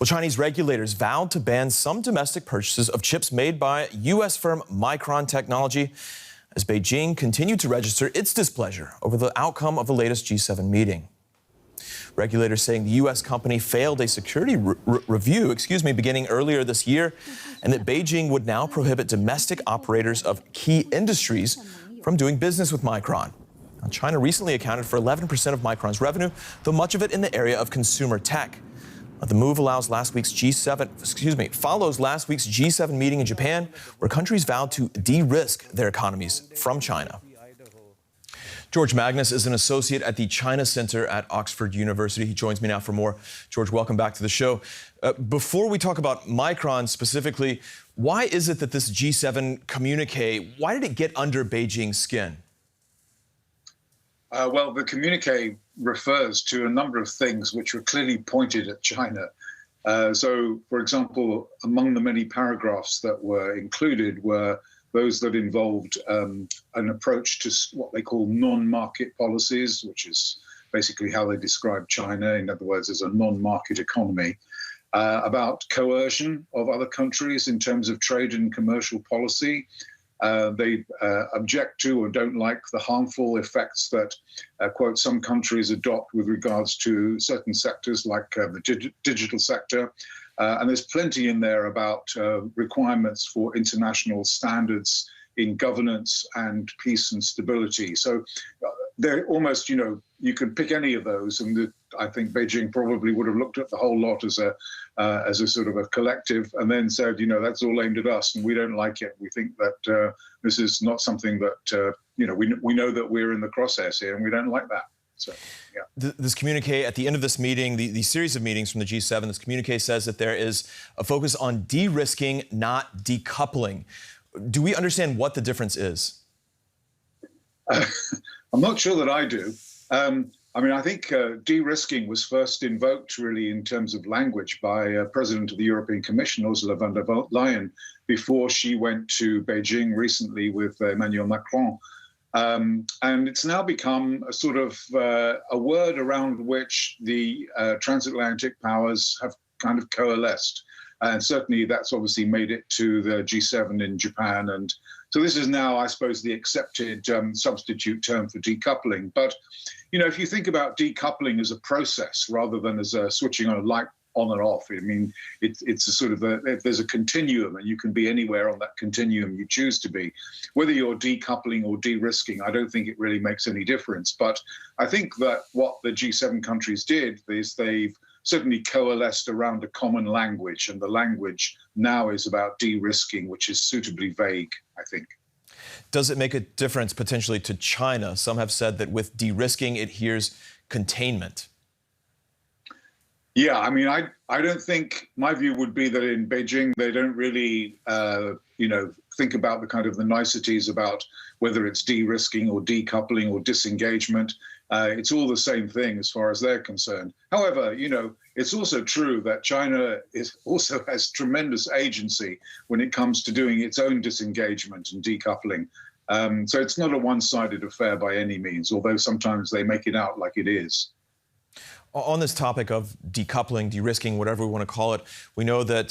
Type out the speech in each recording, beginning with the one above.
Well, Chinese regulators vowed to ban some domestic purchases of chips made by U.S. firm Micron Technology as Beijing continued to register its displeasure over the outcome of the latest G7 meeting. Regulators saying the U.S. company failed a security review, beginning earlier this year, and that Beijing would now prohibit domestic operators of key industries from doing business with Micron. Now, China recently accounted for 11% of Micron's revenue, though much of it in the area of consumer tech. The move follows last week's G7 meeting in Japan, where countries vowed to de-risk their economies from China. George Magnus is an associate at the China Center at Oxford University. He joins me now for more. George, welcome back to the show. Before we talk about Micron specifically, why is it that this G7 communique, why did it get under Beijing's skin? Well, the communique refers to a number of things which were clearly pointed at China. So, for example, among the many paragraphs that were included were those that involved an approach to what they call non-market policies, which is basically how they describe China, in other words, as a non-market economy, about coercion of other countries in terms of trade and commercial policy. They object to or don't like the harmful effects that, quote, some countries adopt with regards to certain sectors like the digital sector. And there's plenty in there about requirements for international standards in governance and peace and stability. So they're almost, you can pick any of those. And I think Beijing probably would have looked at the whole lot as a sort of a collective and then said, that's all aimed at us and we don't like it. We think that this is not something that, we know that we're in the crosshairs here and we don't like that. So, yeah. This communique at the end of this meeting, the series of meetings from the G7, this communique says that there is a focus on de-risking, not decoupling. Do we understand what the difference is? I'm not sure that I do. I think de-risking was first invoked really in terms of language by President of the European Commission, Ursula von der Leyen, before she went to Beijing recently with Emmanuel Macron. And it's now become a sort of a word around which the transatlantic powers have kind of coalesced. And certainly that's obviously made it to the G7 in Japan. And so this is now, I suppose, the accepted substitute term for decoupling. But, if you think about decoupling as a process rather than as a switching on a light on and off, I mean, it's a sort of there's a continuum and you can be anywhere on that continuum you choose to be. Whether you're decoupling or de-risking, I don't think it really makes any difference. But I think that what the G7 countries did is they've certainly coalesced around a common language, and the language now is about de-risking, which is suitably vague, I think. Does it make a difference potentially to China? Some have said that with de-risking, it hears containment. Yeah, I don't think, my view would be that in Beijing, they don't really, think about the kind of the niceties about whether it's de-risking or decoupling or disengagement. It's all the same thing as far as they're concerned. However, it's also true that China also has tremendous agency when it comes to doing its own disengagement and decoupling. So it's not a one-sided affair by any means, although sometimes they make it out like it is. On this topic of decoupling, de-risking, whatever we want to call it, we know that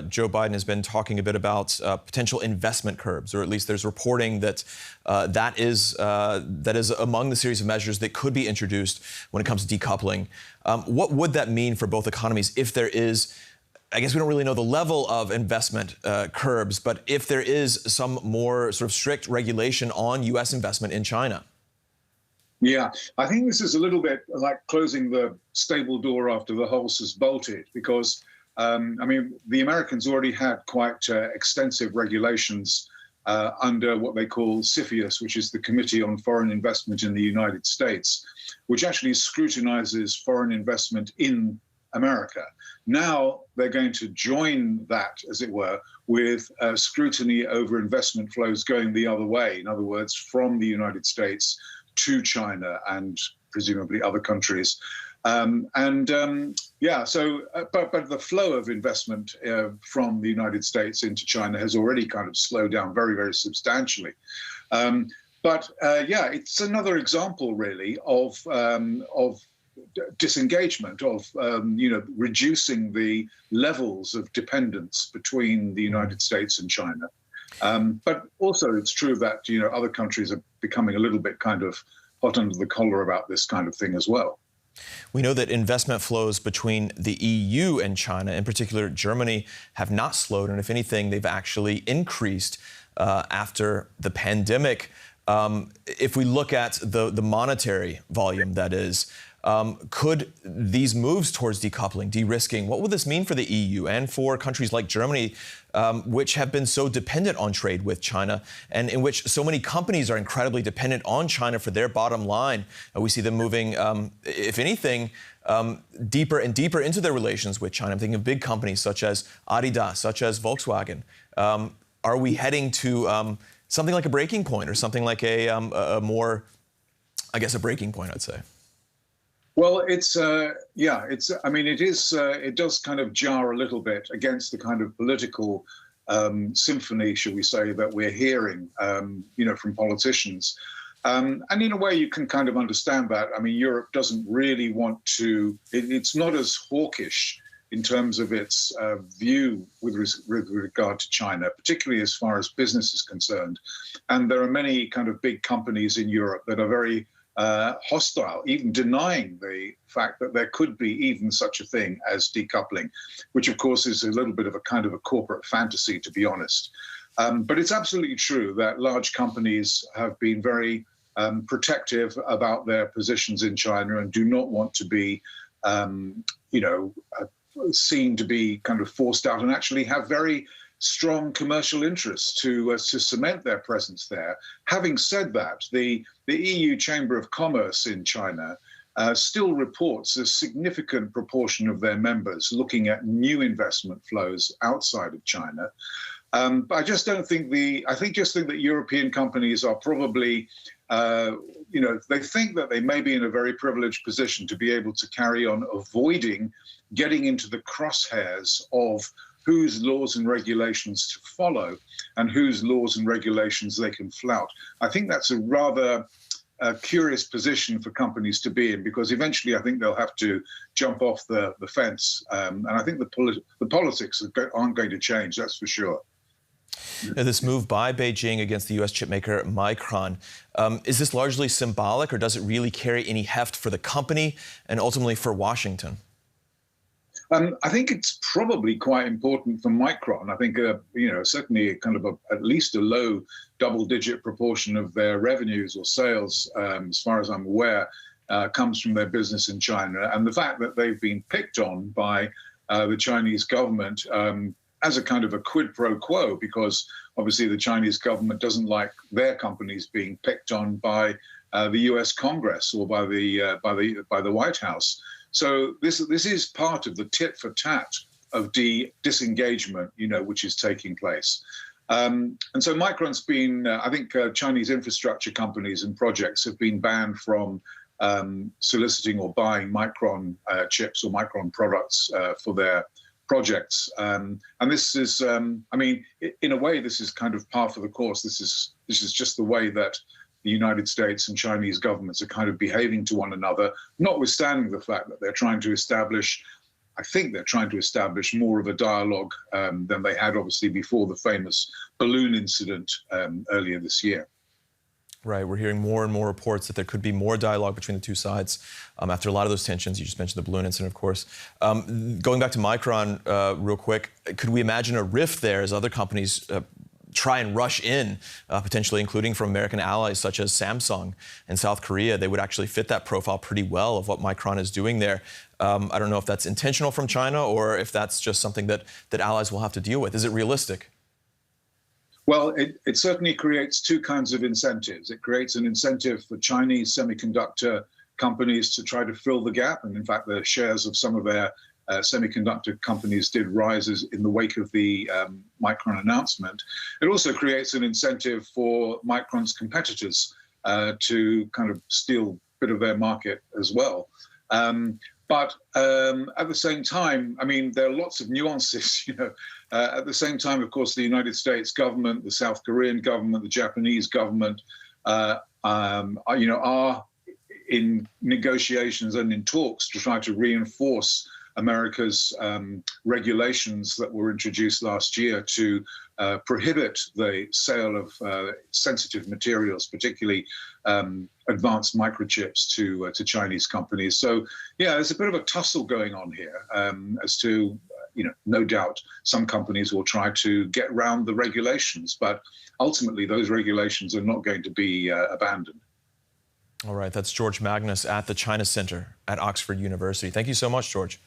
Joe Biden has been talking a bit about potential investment curbs, or at least there's reporting that that is among the series of measures that could be introduced when it comes to decoupling. What would that mean for both economies if there is, I guess we don't really know the level of investment curbs, but if there is some more sort of strict regulation on U.S. investment in China? Yeah, I think this is a little bit like closing the stable door after the horse has bolted, because, the Americans already had quite extensive regulations under what they call CFIUS, which is the Committee on Foreign Investment in the United States, which actually scrutinizes foreign investment in America. Now they're going to join that, as it were, with scrutiny over investment flows going the other way. In other words, from the United States to China and presumably other countries. But the flow of investment from the United States into China has already kind of slowed down very, very substantially. It's another example really of disengagement, of reducing the levels of dependence between the United States and China. But also it's true that other countries are becoming a little bit kind of hot under the collar about this kind of thing as well. We know that investment flows between the EU and China, in particular Germany, have not slowed, and if anything, they've actually increased after the pandemic. If we look at the monetary volume, that is, could these moves towards decoupling, derisking, what would this mean for the EU and for countries like Germany, which have been so dependent on trade with China, and in which so many companies are incredibly dependent on China for their bottom line? We see them moving, if anything, deeper and deeper into their relations with China. I'm thinking of big companies such as Adidas, such as Volkswagen. Are we heading to something like a breaking point, or something like a more, I guess, a breaking point, I'd say? Well, it does kind of jar a little bit against the kind of political symphony, shall we say, that we're hearing, from politicians. And in a way, you can kind of understand that. I mean, Europe doesn't really want to, it's not as hawkish in terms of its view with regard to China, particularly as far as business is concerned. And there are many kind of big companies in Europe that are very hostile, even denying the fact that there could be even such a thing as decoupling, which of course is a little bit of a kind of a corporate fantasy, to be honest. But it's absolutely true that large companies have been very protective about their positions in China and do not want to be, seen to be kind of forced out, and actually have very strong commercial interests to cement their presence there. Having said that, the EU Chamber of Commerce in China still reports a significant proportion of their members looking at new investment flows outside of China. But I just don't think I think that European companies are probably, they think that they may be in a very privileged position to be able to carry on avoiding getting into the crosshairs of whose laws and regulations to follow and whose laws and regulations they can flout. I think that's a rather curious position for companies to be in, because eventually I think they'll have to jump off the fence. And I think the politics aren't going to change, that's for sure. Now, this move by Beijing against the U.S. chipmaker Micron, is this largely symbolic, or does it really carry any heft for the company and ultimately for Washington? I think it's probably quite important for Micron. I think, certainly kind of at least a low double-digit proportion of their revenues or sales, as far as I'm aware, comes from their business in China. And the fact that they've been picked on by the Chinese government as a kind of a quid pro quo, because obviously the Chinese government doesn't like their companies being picked on by the U.S. Congress or by the White House. So this is part of the tit for tat of disengagement, which is taking place. And so Micron's been, I think Chinese infrastructure companies and projects have been banned from soliciting or buying Micron chips or Micron products for their projects. And this is, in a way, this is kind of par for the course. This is just the way that the United States and Chinese governments are kind of behaving to one another, notwithstanding the fact that they're trying to establish, I think they're trying to establish more of a dialogue than they had obviously before the famous balloon incident earlier this year. Right, we're hearing more and more reports that there could be more dialogue between the two sides after a lot of those tensions. You just mentioned the balloon incident, of course. Going back to Micron real quick, could we imagine a rift there as other companies try and rush in, potentially including from American allies such as Samsung and South Korea? They would actually fit that profile pretty well of what Micron is doing there. I don't know if that's intentional from China or if that's just something that allies will have to deal with. Is it realistic? Well, it certainly creates two kinds of incentives. It creates an incentive for Chinese semiconductor companies to try to fill the gap. And in fact, the shares of some of their semiconductor companies did rise in the wake of the Micron announcement. It also creates an incentive for Micron's competitors to kind of steal a bit of their market as well. But at the same time, there are lots of nuances, at the same time, of course, the United States government, the South Korean government, the Japanese government, are in negotiations and in talks to try to reinforce America's regulations that were introduced last year to prohibit the sale of sensitive materials, particularly advanced microchips, to Chinese companies. So, yeah, there's a bit of a tussle going on here as to, no doubt some companies will try to get around the regulations, but ultimately those regulations are not going to be abandoned. All right, that's George Magnus at the China Center at Oxford University. Thank you so much, George.